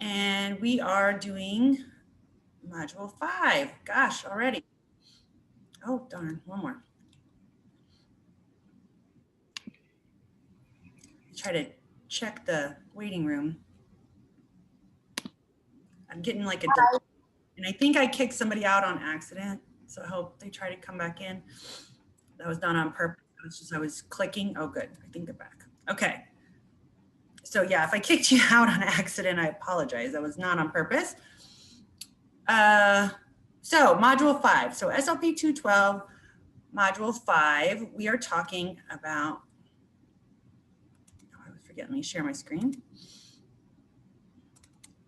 And we are doing module 5. Gosh, already. Oh, darn, one more. Try to check the waiting room. I'm getting like a delay. And I think I kicked somebody out on accident. So I hope they try to come back in. That was not on purpose. It was just I was clicking. Oh, good. I think they're back. Okay. So yeah, if I kicked you out on accident, I apologize. That was not on purpose. So module 5. So SLP212, module 5, we are talking about, I was forgetting, let me share my screen.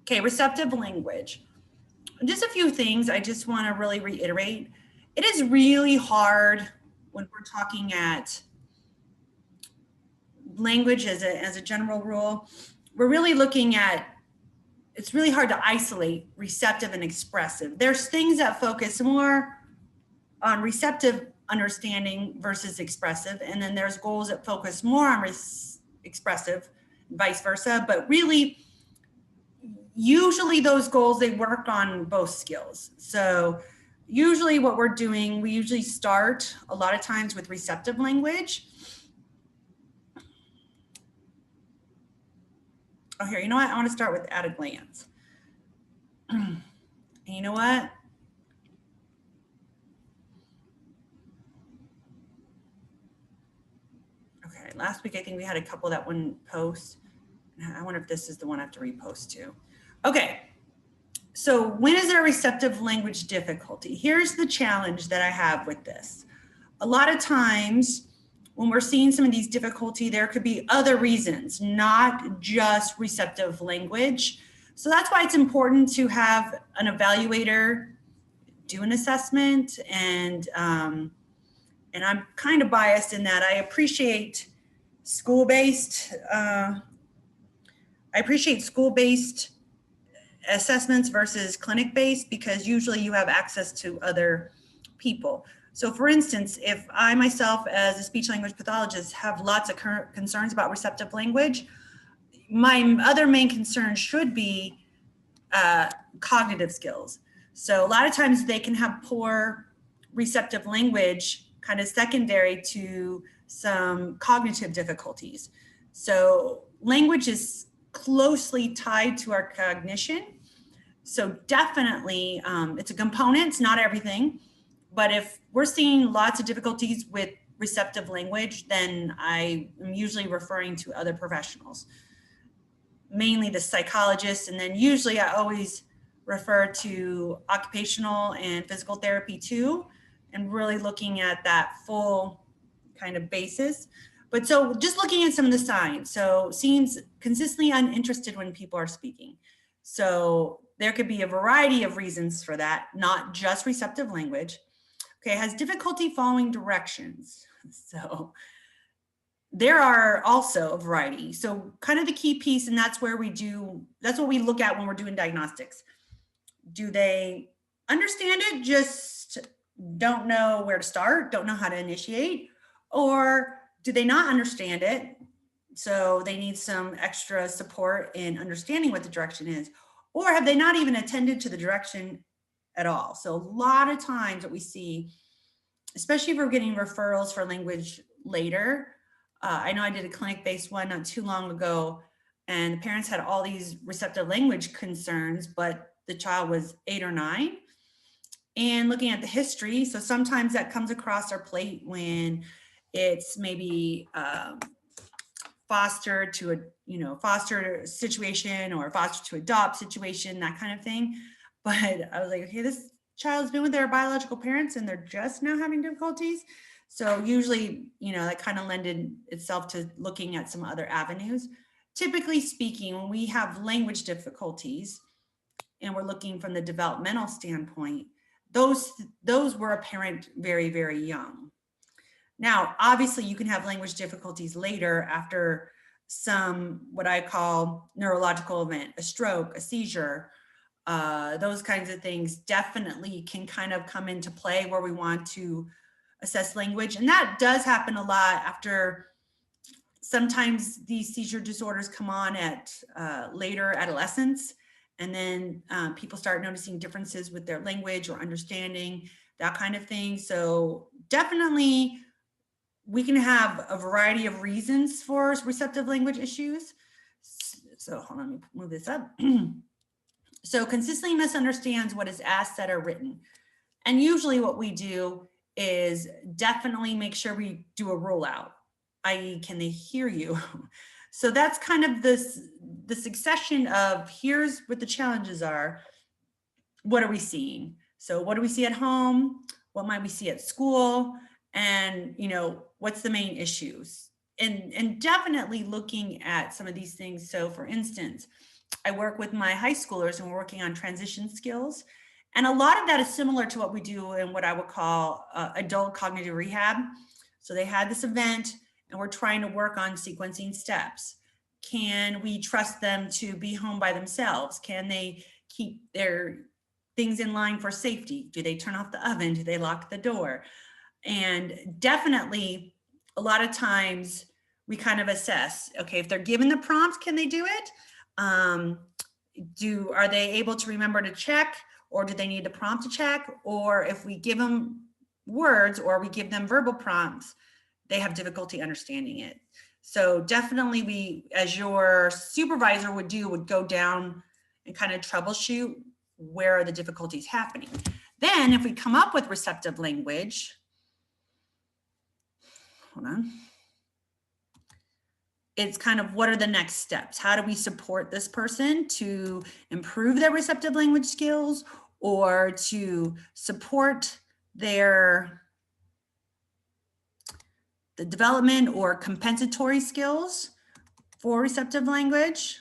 Okay, receptive language. Just a few things I just want to really reiterate. It is really hard when we're talking at language as a general rule. We're really looking at, it's really hard to isolate receptive and expressive. There's things that focus more on receptive understanding versus expressive, and then there's goals that focus more on expressive, vice versa. But really, usually those goals, they work on both skills. So usually what we're doing, we usually start a lot of times with receptive language. Oh, here, you know what? I want to start with at a glance. And you know what? Okay, last week I think we had a couple that wouldn't post. I wonder if this is the one I have to repost to. Okay, so when is there a receptive language difficulty? Here's the challenge that I have with this. A lot of times when we're seeing some of these difficulty, there could be other reasons, not just receptive language. So that's why it's important to have an evaluator do an assessment. And I'm kind of biased in that I appreciate school-based assessments versus clinic-based, because usually you have access to other people. So for instance, if I myself as a speech language pathologist have lots of concerns about receptive language, my other main concern should be cognitive skills. So a lot of times they can have poor receptive language kind of secondary to some cognitive difficulties. So language is closely tied to our cognition. So definitely it's a component, it's not everything. But if we're seeing lots of difficulties with receptive language, then I am usually referring to other professionals, mainly the psychologists. And then usually I always refer to occupational and physical therapy too, and really looking at that full kind of basis. But so just looking at some of the signs. So seems consistently uninterested when people are speaking. So there could be a variety of reasons for that, not just receptive language. Okay, has difficulty following directions. So there are also a variety. So kind of the key piece, and that's where that's what we look at when we're doing diagnostics. Do they understand it, just don't know where to start, don't know how to initiate? Or do they not understand it, so they need some extra support in understanding what the direction is? Or have they not even attended to the direction at all? So a lot of times what we see, especially if we're getting referrals for language later, I know I did a clinic-based one not too long ago, and the parents had all these receptive language concerns, but the child was 8 or 9. And looking at the history, so sometimes that comes across our plate when it's maybe foster to a foster situation or foster to adopt situation, that kind of thing. But I was like, okay, this child's been with their biological parents and they're just now having difficulties. So usually, that kind of lended itself to looking at some other avenues. Typically speaking, when we have language difficulties and we're looking from the developmental standpoint, those were apparent very, very young. Now, obviously you can have language difficulties later after some, what I call neurological event, a stroke, a seizure, those kinds of things definitely can kind of come into play where we want to assess language. And that does happen a lot after sometimes these seizure disorders come on at later adolescence. And then people start noticing differences with their language or understanding, that kind of thing. So definitely we can have a variety of reasons for receptive language issues. So hold on, let me move this up. So consistently misunderstands what is asked, said, or written. And usually what we do is definitely make sure we do a rule out, i.e. can they hear you? So that's kind of the succession of here's what the challenges are. What are we seeing? So what do we see at home? What might we see at school? And, you know, what's the main issues? And definitely looking at some of these things. So for instance, I work with my high schoolers and we're working on transition skills. And a lot of that is similar to what we do in what I would call adult cognitive rehab. So they had this event and we're trying to work on sequencing steps. Can we trust them to be home by themselves? Can they keep their things in line for safety? Do they turn off the oven? Do they lock the door? And definitely a lot of times we kind of assess, okay, if they're given the prompts, can they do it? Are they able to remember to check, or do they need the prompt to check? Or if we give them words or we give them verbal prompts, they have difficulty understanding it. So definitely we, as your supervisor would do, would go down and kind of troubleshoot where are the difficulties happening. Then if we come up with receptive language, hold on. It's kind of what are the next steps? How do we support this person to improve their receptive language skills or to support the development or compensatory skills for receptive language?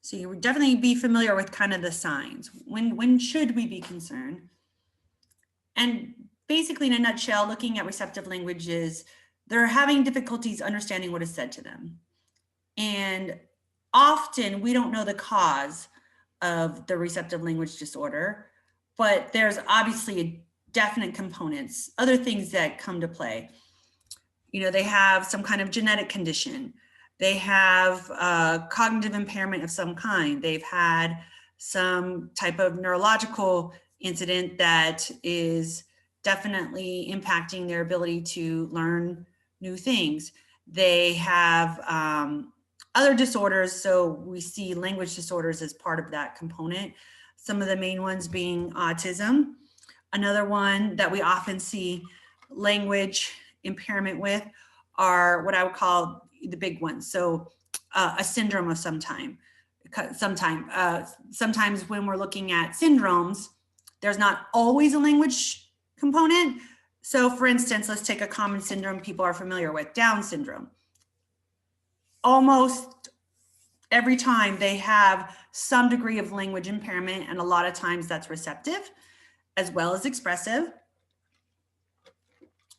So you would definitely be familiar with kind of the signs. When should we be concerned? And basically in a nutshell, looking at receptive languages, they're having difficulties understanding what is said to them. And often we don't know the cause of the receptive language disorder, but there's obviously definite components, other things that come to play. You know, they have some kind of genetic condition. They have cognitive impairment of some kind. They've had some type of neurological incident that is definitely impacting their ability to learn new things. They have other disorders. So we see language disorders as part of that component. Some of the main ones being autism. Another one that we often see language impairment with are what I would call the big ones. So a syndrome of some time. Sometimes when we're looking at syndromes, there's not always a language component. So for instance, let's take a common syndrome people are familiar with, Down syndrome. Almost every time they have some degree of language impairment, and a lot of times that's receptive as well as expressive.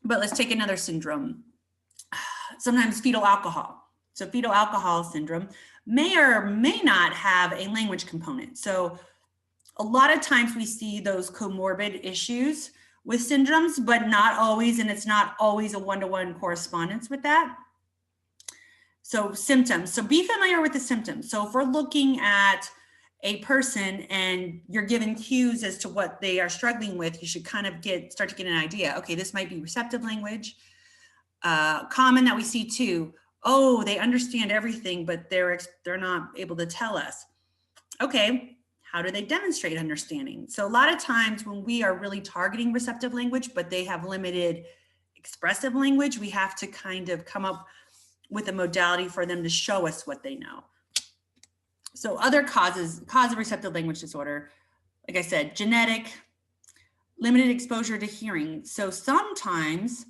But let's take another syndrome. Sometimes fetal alcohol. So fetal alcohol syndrome may or may not have a language component. So a lot of times we see those comorbid issues with syndromes, but not always, and it's not always a one-to-one correspondence with that. So symptoms, so be familiar with the symptoms. So if we're looking at a person and you're given cues as to what they are struggling with, you should kind of start to get an idea. Okay, this might be receptive language. Common that we see too, oh, they understand everything, but they're not able to tell us. Okay, how do they demonstrate understanding? So a lot of times when we are really targeting receptive language, but they have limited expressive language, we have to kind of come up with a modality for them to show us what they know. So other cause of receptive language disorder, like I said, genetic, limited exposure to hearing. So sometimes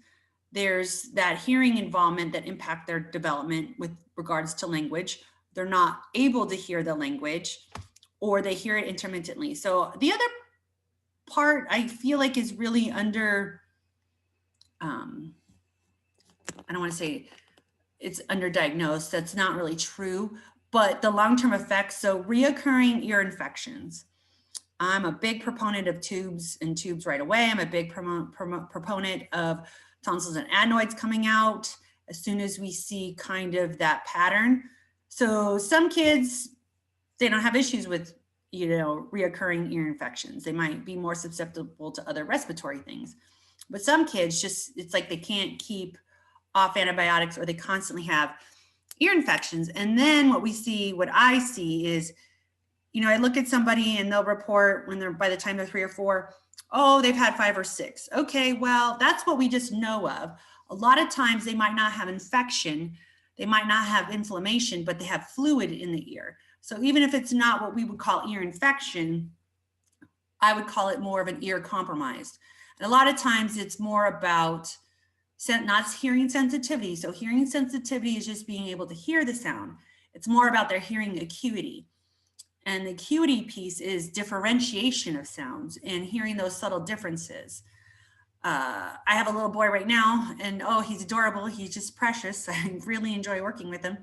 there's that hearing involvement that impact their development with regards to language. They're not able to hear the language, or they hear it intermittently. So the other part I feel like is really under, I don't want to say it's underdiagnosed, that's not really true, but the long-term effects, so reoccurring ear infections. I'm a big proponent of tubes and tubes right away. I'm a big proponent of tonsils and adenoids coming out as soon as we see kind of that pattern. So some kids, they don't have issues with, reoccurring ear infections. They might be more susceptible to other respiratory things. But some kids just, it's like they can't keep off antibiotics, or they constantly have ear infections. And then what I see is, I look at somebody and they'll report by the time they're 3 or 4, oh, they've had 5 or 6. Okay, well, that's what we just know of. A lot of times they might not have infection, they might not have inflammation, but they have fluid in the ear. So even if it's not what we would call ear infection, I would call it more of an ear compromised. And a lot of times it's more about not hearing sensitivity. So hearing sensitivity is just being able to hear the sound. It's more about their hearing acuity. And the acuity piece is differentiation of sounds and hearing those subtle differences. I have a little boy right now, and oh, he's adorable. He's just precious. I really enjoy working with him.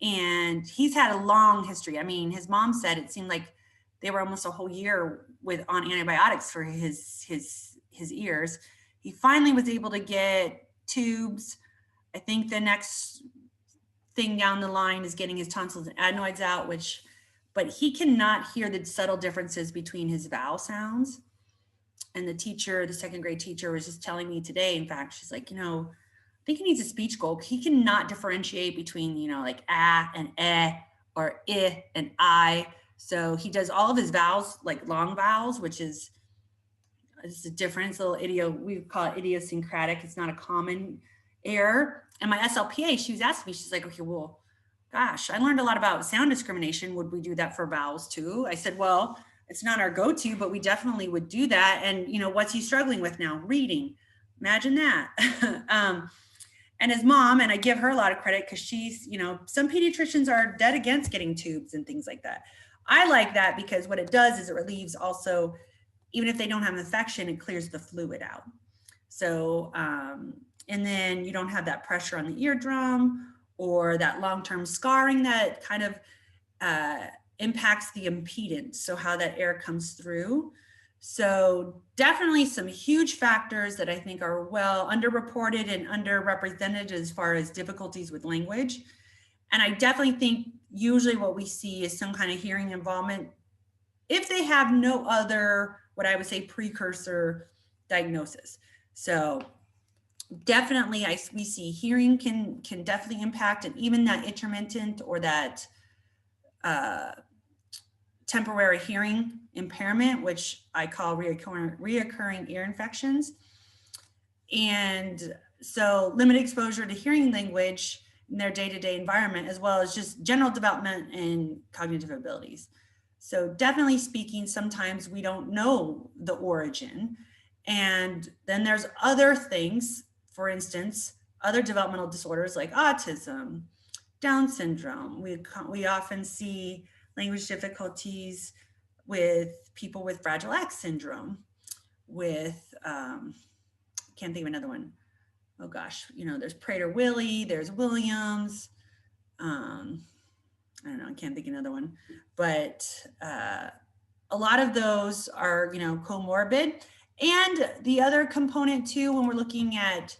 And he's had a long history. I mean, his mom said it seemed like they were almost a whole year on antibiotics for his ears. He finally was able to get tubes. I think the next thing down the line is getting his tonsils and adenoids out, but he cannot hear the subtle differences between his vowel sounds. And the second grade teacher was just telling me today, in fact, she's like, I think he needs a speech goal. He cannot differentiate between, like ah and eh, or I and I. So he does all of his vowels, like long vowels, which is just a difference, a little we call it idiosyncratic. It's not a common error. And my SLPA, she was asking me, she's like, okay, well, gosh, I learned a lot about sound discrimination. Would we do that for vowels too? I said, well, it's not our go-to, but we definitely would do that. And, what's he struggling with now? Reading. Imagine that. And his mom, and I give her a lot of credit because she's, some pediatricians are dead against getting tubes and things like that. I like that because what it does is it relieves also, even if they don't have an infection, it clears the fluid out. So, and then you don't have that pressure on the eardrum or that long-term scarring that kind of impacts the impedance. So how that air comes through. So definitely some huge factors that I think are well underreported and underrepresented as far as difficulties with language. And I definitely think usually what we see is some kind of hearing involvement if they have no other, what I would say, precursor diagnosis. So definitely we see hearing can definitely impact, and even that intermittent or that temporary hearing impairment, which I call reoccurring ear infections. And so limited exposure to hearing language in their day-to-day environment, as well as just general development and cognitive abilities. So definitely speaking, sometimes we don't know the origin. And then there's other things, for instance, other developmental disorders like autism, Down syndrome. We often see language difficulties with people with Fragile X syndrome, with, can't think of another one. Oh gosh, there's Prader-Willi, there's Williams. I don't know, I can't think of another one, but a lot of those are, comorbid. And the other component too, when we're looking at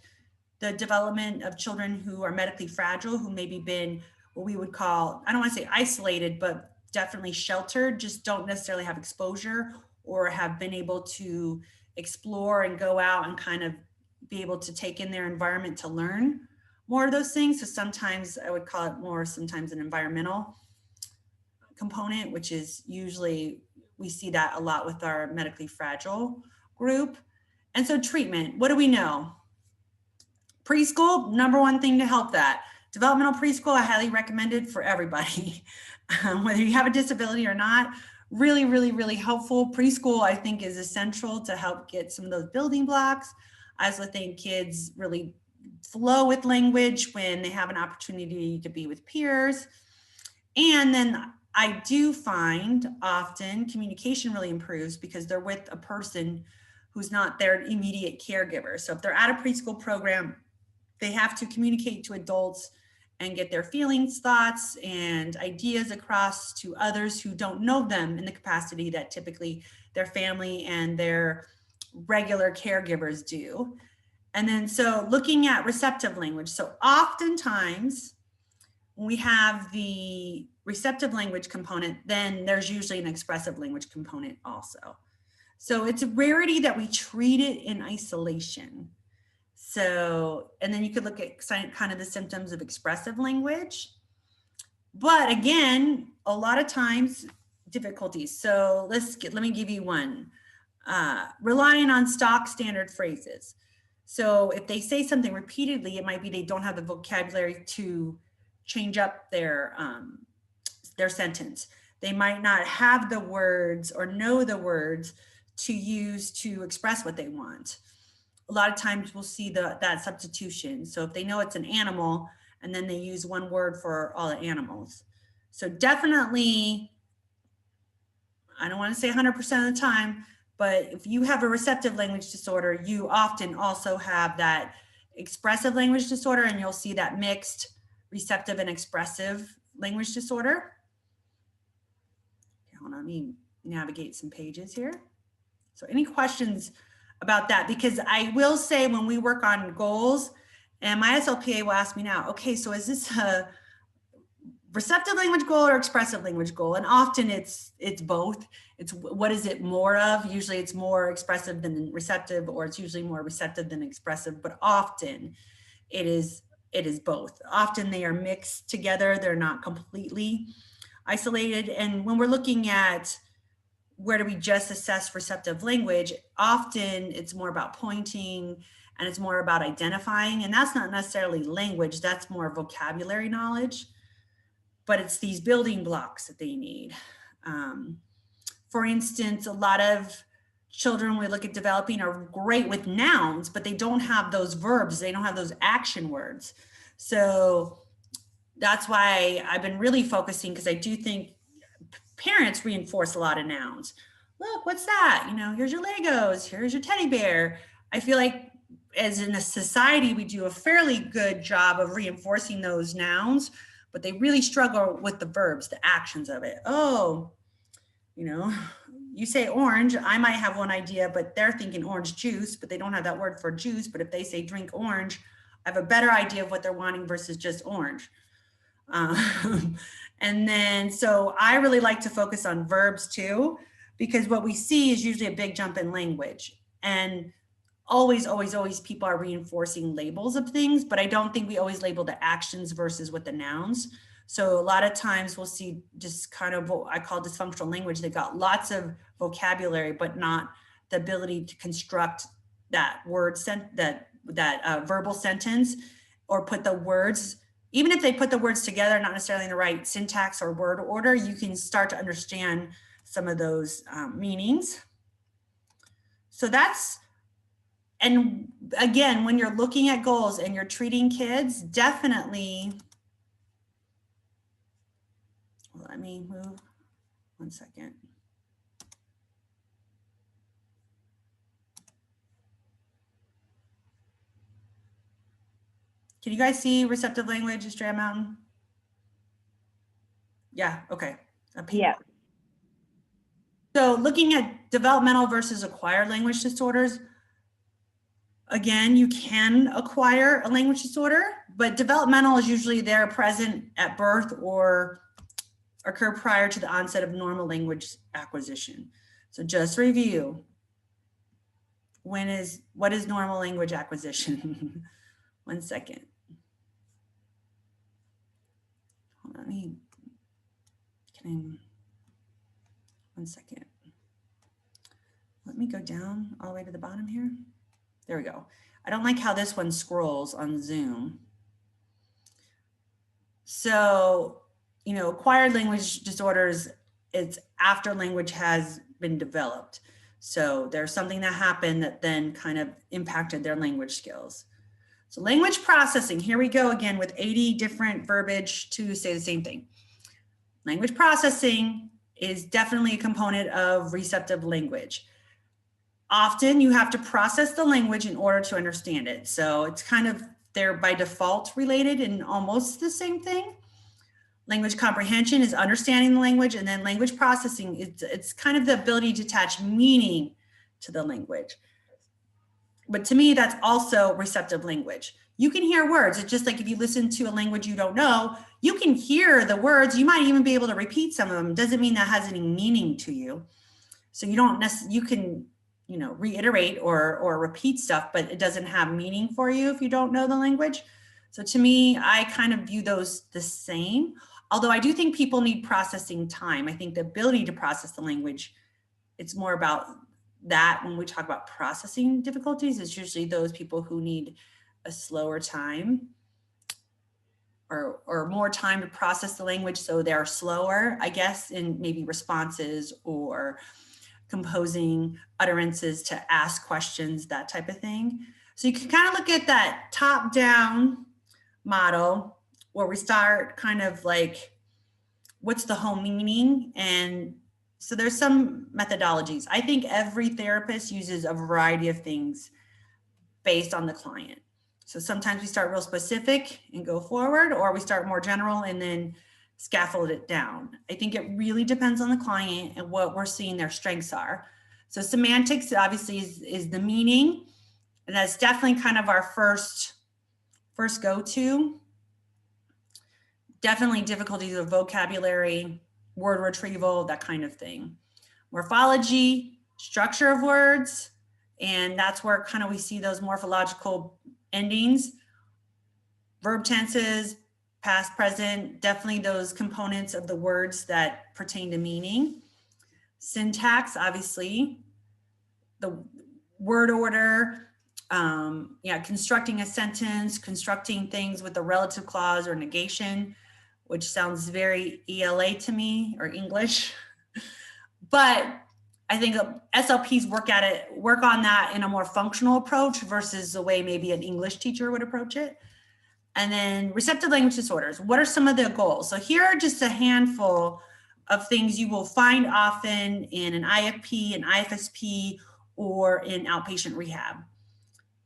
the development of children who are medically fragile, who maybe been what we would call, I don't want to say isolated, but definitely sheltered, just don't necessarily have exposure or have been able to explore and go out and kind of be able to take in their environment to learn more of those things. So sometimes I would call it more sometimes an environmental component, which is usually, we see that a lot with our medically fragile group. And so treatment, what do we know? Preschool, number one thing to help that. Developmental preschool, I highly recommend it for everybody, whether you have a disability or not. Really, really, really helpful. Preschool, I think, is essential to help get some of those building blocks. I also think kids really flow with language when they have an opportunity to be with peers. And then I do find often communication really improves because they're with a person who's not their immediate caregiver. So if they're at a preschool program, they have to communicate to adults and get their feelings, thoughts, and ideas across to others who don't know them in the capacity that typically their family and their regular caregivers do. And then so looking at receptive language. So oftentimes when we have the receptive language component, then there's usually an expressive language component also. So it's a rarity that we treat it in isolation. So, and then you could look at kind of the symptoms of expressive language. But again, a lot of times difficulties. So let me give you one. Relying on stock standard phrases. So if they say something repeatedly, it might be they don't have the vocabulary to change up their sentence. They might not have the words or know the words to use to express what they want. A lot of times we'll see that substitution. So if they know it's an animal, and then they use one word for all the animals. So definitely, I don't want to say 100% of the time, but if you have a receptive language disorder, you often also have that expressive language disorder, and you'll see that mixed receptive and expressive language disorder. Okay, hold on, let me navigate some pages here. So any questions about that? Because I will say when we work on goals, and my SLPA will ask me now, okay, so is this a receptive language goal or expressive language goal? And often it's both. It's what is it more of? Usually it's more expressive than receptive, or it's usually more receptive than expressive, but often it is both. Often they are mixed together. They're not completely isolated. And when we're looking at where do we just assess receptive language, often it's more about pointing, and it's more about identifying, and that's not necessarily language, that's more vocabulary knowledge, but it's these building blocks that they need. For instance, a lot of children, when we look at developing, are great with nouns, but they don't have those verbs, they don't have those action words. So that's why I've been really focusing, because I do think parents reinforce a lot of nouns. Look, what's that? You know, here's your Legos, here's your teddy bear. I feel like as in a society, we do a fairly good job of reinforcing those nouns, but they really struggle with the verbs, the actions of it. Oh, you know, you say orange, I might have one idea, but they're thinking orange juice, but they don't have that word for juice. But if they say drink orange, I have a better idea of what they're wanting versus just orange. And then, so I really like to focus on verbs too, because what we see is usually a big jump in language. And always people are reinforcing labels of things, but I don't think we always label the actions versus what the nouns. So a lot of times we'll see just kind of what I call dysfunctional language. They've got lots of vocabulary, but not the ability to construct that word verbal sentence, or put the words, even if they put the words together, not necessarily in the right syntax or word order, you can start to understand some of those meanings. So that's, and again, when you're looking at goals and you're treating kids, definitely, let me move 1 second. Can you guys see receptive language, Estrella Mountain? Yeah, okay. Yeah. So looking at developmental versus acquired language disorders, again, you can acquire a language disorder, but developmental is usually they're present at birth or occur prior to the onset of normal language acquisition. So just review. What is normal language acquisition? 1 second. Hold on, 1 second. Let me go down all the way to the bottom here. There we go. I don't like how this one scrolls on Zoom. So, you know, acquired language disorders, it's after language has been developed. So there's something that happened that then kind of impacted their language skills. So language processing, here we go again with 80 different verbiage to say the same thing. Language processing is definitely a component of receptive language. Often you have to process the language in order to understand it. So it's kind of, they're by default related and almost the same thing. Language comprehension is understanding the language, and then language processing, it's kind of the ability to attach meaning to the language. But to me, that's also receptive language. You can hear words. It's just like if you listen to a language you don't know, you can hear the words. You might even be able to repeat some of them. Doesn't mean that has any meaning to you. So you don't necessarily, you can, you know, reiterate or repeat stuff, but it doesn't have meaning for you if you don't know the language. So to me, I kind of view those the same. Although I do think people need processing time. I think the ability to process the language, it's more about that when we talk about processing difficulties. It's usually those people who need a slower time or more time to process the language, so they're slower, I guess, in maybe responses or composing utterances to ask questions, that type of thing. So you can kind of look at that top-down model where we start kind of like, what's the whole meaning? And so there's some methodologies. I think every therapist uses a variety of things based on the client. So sometimes we start real specific and go forward, or we start more general and then scaffold it down. I think it really depends on the client and what we're seeing their strengths are. So semantics obviously is the meaning, and that's definitely kind of our first go-to. Definitely difficulties with vocabulary, word retrieval, that kind of thing. Morphology, structure of words, and that's where kind of we see those morphological endings, verb tenses, past, present, definitely those components of the words that pertain to meaning. Syntax, obviously, the word order, constructing a sentence, constructing things with a relative clause or negation, which sounds very ELA to me, or English. But I think SLPs work on that in a more functional approach versus the way maybe an English teacher would approach it. And then receptive language disorders. What are some of the goals? So here are just a handful of things you will find often in an IFP, an IFSP, or in outpatient rehab.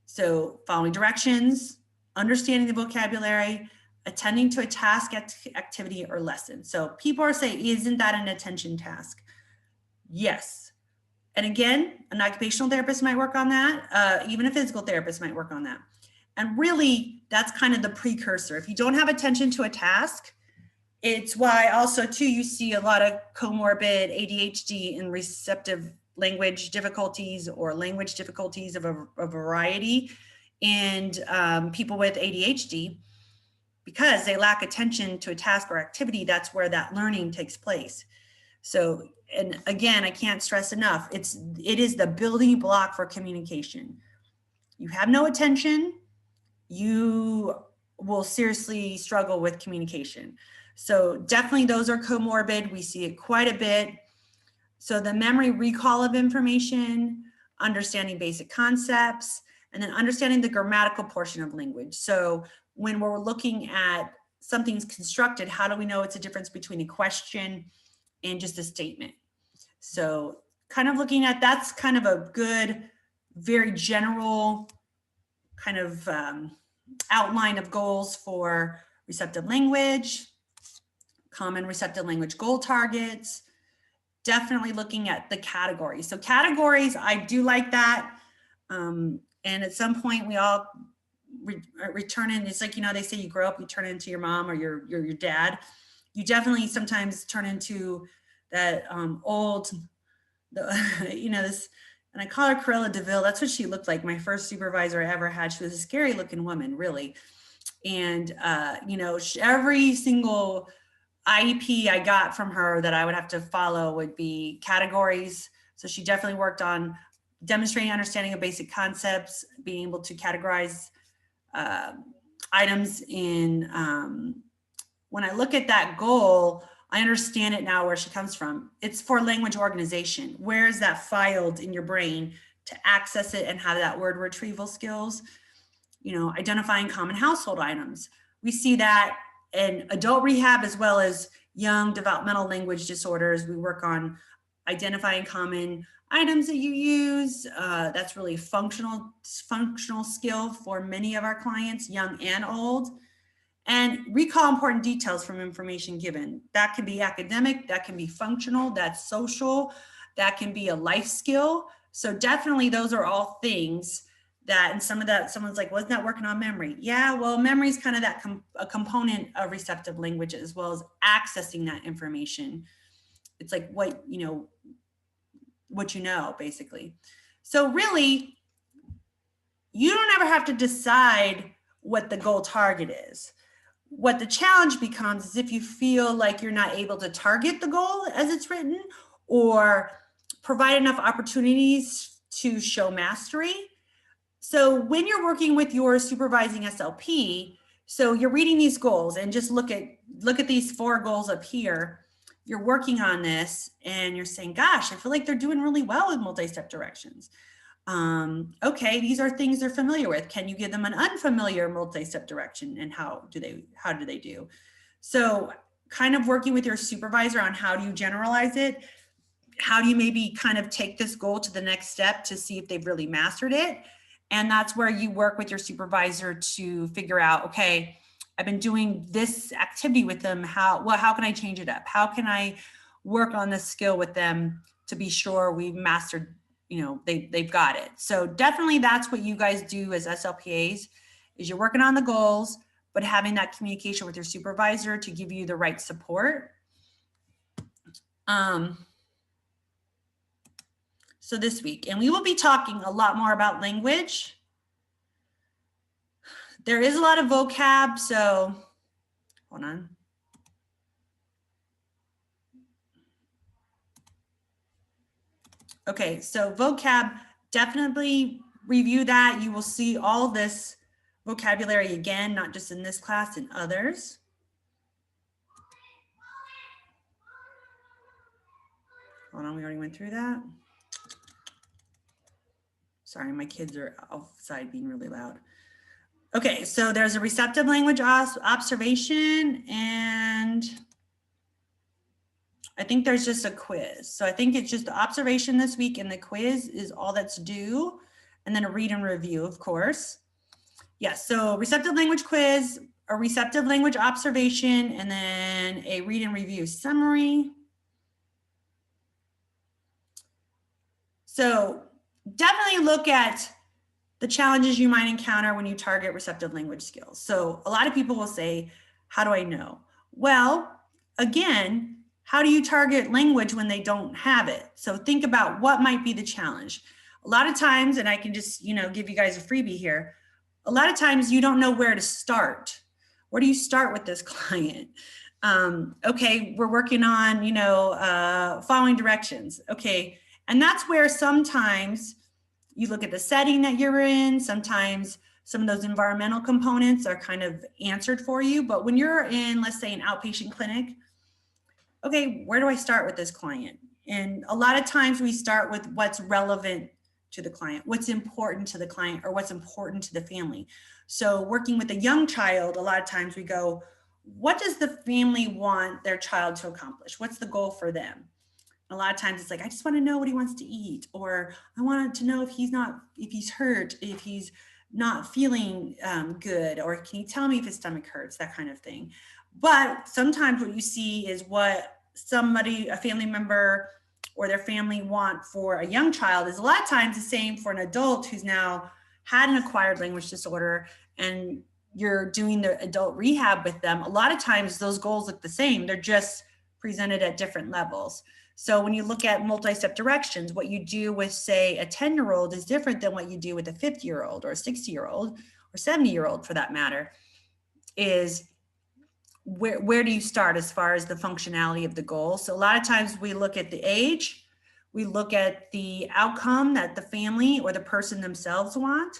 So following directions, understanding the vocabulary, attending to a task, activity, or lesson. So people are saying, isn't that an attention task? Yes. And again, an occupational therapist might work on that. Even a physical therapist might work on that. And really, that's kind of the precursor. If you don't have attention to a task, it's why also too, you see a lot of comorbid ADHD and receptive language difficulties or language difficulties of a variety and people with ADHD, because they lack attention to a task or activity. That's where that learning takes place. So, and again, I can't stress enough, it is the building block for communication. You have no attention, you will seriously struggle with communication. So definitely those are comorbid. We see it quite a bit. So the memory recall of information, understanding basic concepts, and then understanding the grammatical portion of language. So when we're looking at something's constructed, how do we know it's a difference between a question and just a statement? So kind of looking at, that's kind of a good, very general kind of outline of goals for receptive language, common receptive language goal targets, definitely looking at the categories. So categories, I do like that. And at some point we all return in, it's like, you know, they say you grow up, you turn into your mom or your dad. You definitely sometimes turn into that you know, this, and I call her Corella DeVille. That's what she looked like. My first supervisor I ever had. She was a scary looking woman, really. And, you know, every single IEP I got from her that I would have to follow would be categories. So she definitely worked on demonstrating understanding of basic concepts, being able to categorize items in, when I look at that goal, I understand it now where she comes from. It's for language organization. Where is that filed in your brain to access it and have that word retrieval skills? You know, identifying common household items. We see that in adult rehab as well as young developmental language disorders. We work on identifying common items that you use. That's really functional skill for many of our clients, young and old. And recall important details from information given. That can be academic, that can be functional, that's social, that can be a life skill. So definitely those are all things that, and some of that, someone's like, wasn't that working on memory? Yeah, well, memory is kind of that a component of receptive language, as well as accessing that information. It's like what you know, basically. So really, you don't ever have to decide what the goal target is. What the challenge becomes is if you feel like you're not able to target the goal as it's written, or provide enough opportunities to show mastery. So when you're working with your supervising SLP, so you're reading these goals, and just look at these 4 goals up here. You're working on this and you're saying, gosh, I feel like they're doing really well with multi-step directions. Okay, these are things they're familiar with. Can you give them an unfamiliar multi-step direction, and how do they do? So kind of working with your supervisor on how do you generalize it? How do you maybe kind of take this goal to the next step to see if they've really mastered it? And that's where you work with your supervisor to figure out, okay, I've been doing this activity with them. How can I change it up? How can I work on this skill with them to be sure we've mastered, they've got it. So definitely that's what you guys do as SLPAs, is you're working on the goals, but having that communication with your supervisor to give you the right support. So this week, and we will be talking a lot more about language. There is a lot of vocab, so hold on. Okay, so vocab, definitely review that. You will see all this vocabulary again, not just in this class, in others. Hold on, we already went through that. Sorry, my kids are outside being really loud. Okay, so there's a receptive language observation, and I think there's just a quiz. So I think it's just the observation this week, and the quiz is all that's due, and then a read and review, of course. Yes, so receptive language quiz, a receptive language observation, and then a read and review summary. So definitely look at the challenges you might encounter when you target receptive language skills. So a lot of people will say, how do I know? Well, again, how do you target language when they don't have it? So think about what might be the challenge. A lot of times, and I can just, give you guys a freebie here. A lot of times you don't know where to start. Where do you start with this client? Okay, we're working on, following directions. Okay, and that's where sometimes you look at the setting that you're in. Sometimes some of those environmental components are kind of answered for you. But when you're in, let's say, an outpatient clinic, okay, where do I start with this client? And a lot of times we start with what's relevant to the client, what's important to the client, or what's important to the family. So working with a young child, a lot of times we go, what does the family want their child to accomplish? What's the goal for them? A lot of times it's like, I just want to know what he wants to eat, or I wanted to know if he's hurt, if he's not feeling good, or can you tell me if his stomach hurts, that kind of thing. But sometimes what you see is what a family member or their family want for a young child is a lot of times the same for an adult who's now had an acquired language disorder, and you're doing the adult rehab with them. A lot of times those goals look the same. They're just presented at different levels. So when you look at multi-step directions, what you do with, say, a 10-year-old is different than what you do with a 50-year-old or a 60-year-old or 70-year-old for that matter. Is where do you start as far as the functionality of the goal? So a lot of times we look at the age, we look at the outcome that the family or the person themselves want,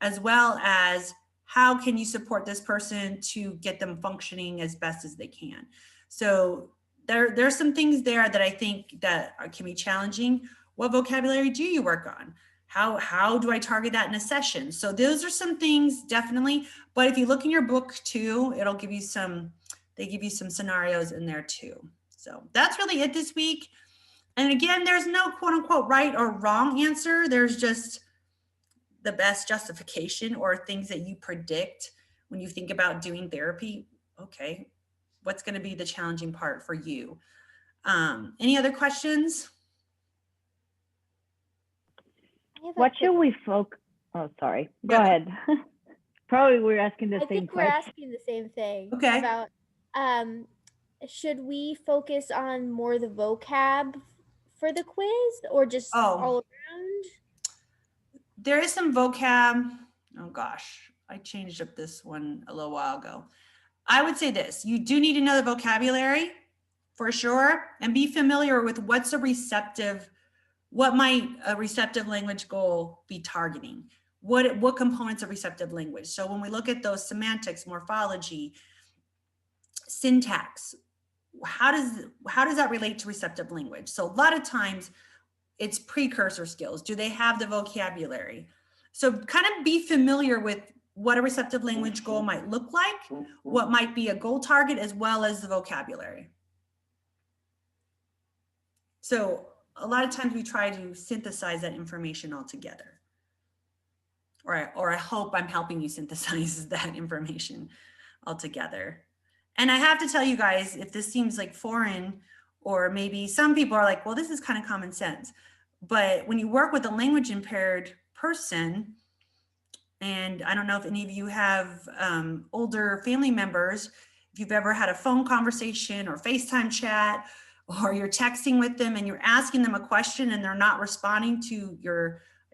as well as how can you support this person to get them functioning as best as they can. So there's some things there that I think that can be challenging. What vocabulary do you work on? How do I target that in a session? So those are some things definitely, but if you look in your book too, it'll give you they give you some scenarios in there too. So that's really it this week. And again, there's no quote unquote right or wrong answer. There's just the best justification or things that you predict when you think about doing therapy. Okay, what's going to be the challenging part for you? Any other questions? What should we focus? Oh, sorry. Go ahead. Probably we're asking the I same think we're question. asking the same thing Okay. about should we focus on more the vocab for the quiz or just Oh, all around? there is some vocab. Oh gosh, I changed up this one a little while ago. I would say this, you do need to know the vocabulary for sure and be familiar with what might a receptive language goal be targeting? What components of receptive language? So when we look at those semantics, morphology, syntax, how does that relate to receptive language? So a lot of times it's precursor skills. Do they have the vocabulary? So kind of be familiar with what a receptive language goal might look like, what might be a goal target, as well as the vocabulary. So a lot of times we try to synthesize that information all together. Or I hope I'm helping you synthesize that information all together. And I have to tell you guys, if this seems like foreign, or maybe some people are like, well, this is kind of common sense. But when you work with a language impaired person, and I don't know if any of you have older family members, if you've ever had a phone conversation or FaceTime chat, or you're texting with them and you're asking them a question and they're not responding to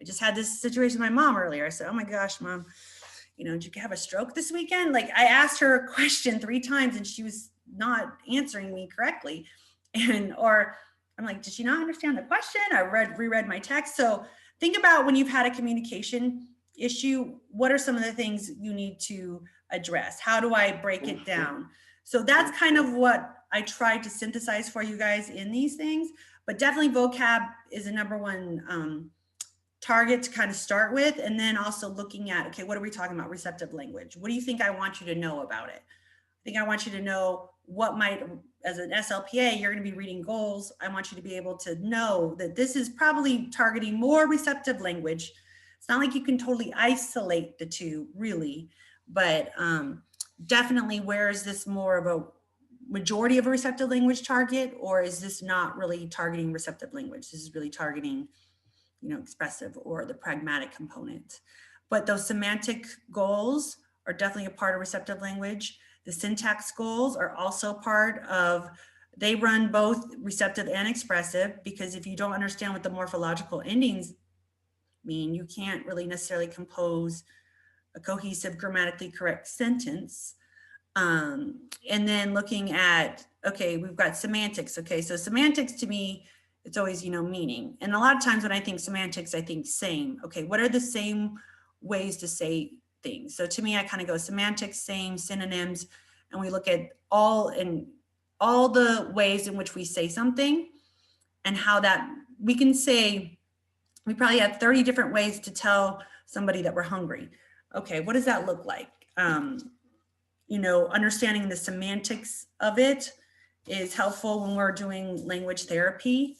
I just had this situation with my mom earlier. I said, oh my gosh, Mom, did you have a stroke this weekend? Like I asked her a question 3 times and she was not answering me correctly. Or I'm like, did she not understand the question? I reread my text. So think about when you've had a communication issue, what are some of the things you need to address? How do I break it down? So that's kind of what I tried to synthesize for you guys in these things, but definitely vocab is a number one target to kind of start with. And then also looking at, okay, what are we talking about? Receptive language. What do you think I want you to know about it? I think I want you to know what might, as an SLPA, you're going to be reading goals. I want you to be able to know that this is probably targeting more receptive language. It's not like you can totally isolate the two, really, but definitely where is this more of a majority of a receptive language target, or is this not really targeting receptive language? This is really targeting, expressive or the pragmatic component. But those semantic goals are definitely a part of receptive language. The syntax goals are also part of, they run both receptive and expressive, because if you don't understand what the morphological endings mean, you can't really necessarily compose a cohesive, grammatically correct sentence. And then looking at, okay, we've got semantics. Okay, so semantics to me, it's always, meaning. And a lot of times when I think semantics, I think same. Okay, what are the same ways to say things? So to me, I kind of go semantics, same, synonyms, and we look at all the ways in which we say something and how that we can say, we probably have 30 different ways to tell somebody that we're hungry. Okay, what does that look like? Understanding the semantics of it is helpful when we're doing language therapy.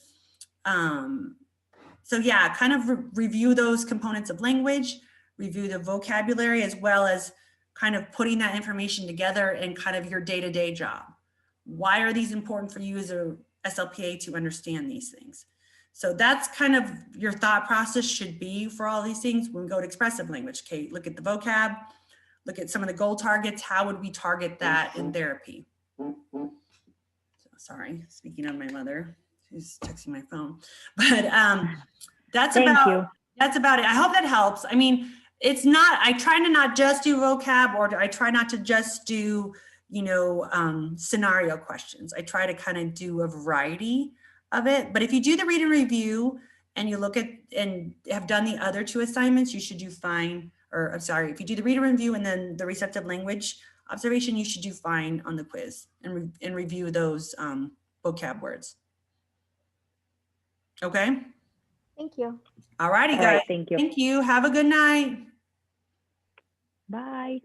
So yeah, kind of review those components of language, review the vocabulary, as well as kind of putting that information together in kind of your day-to-day job. Why are these important for you as a SLPA to understand these things? So that's kind of your thought process should be for all these things. When we go to expressive language, okay, look at the vocab, look at some of the goal targets. How would we target that in therapy? So, sorry, speaking of my mother, she's texting my phone, but that's about it. I hope that helps. I mean, it's not, I try to not just do vocab, or I try not to just do, scenario questions. I try to kind of do a variety of it. But if you do the read and review and you look at and have done the other 2 assignments, you should do fine. Or I'm sorry, if you do the read and review and then the receptive language observation, you should do fine on the quiz and review those vocab words. Okay. Thank you. All righty, guys. All right, thank you. Thank you. Have a good night. Bye.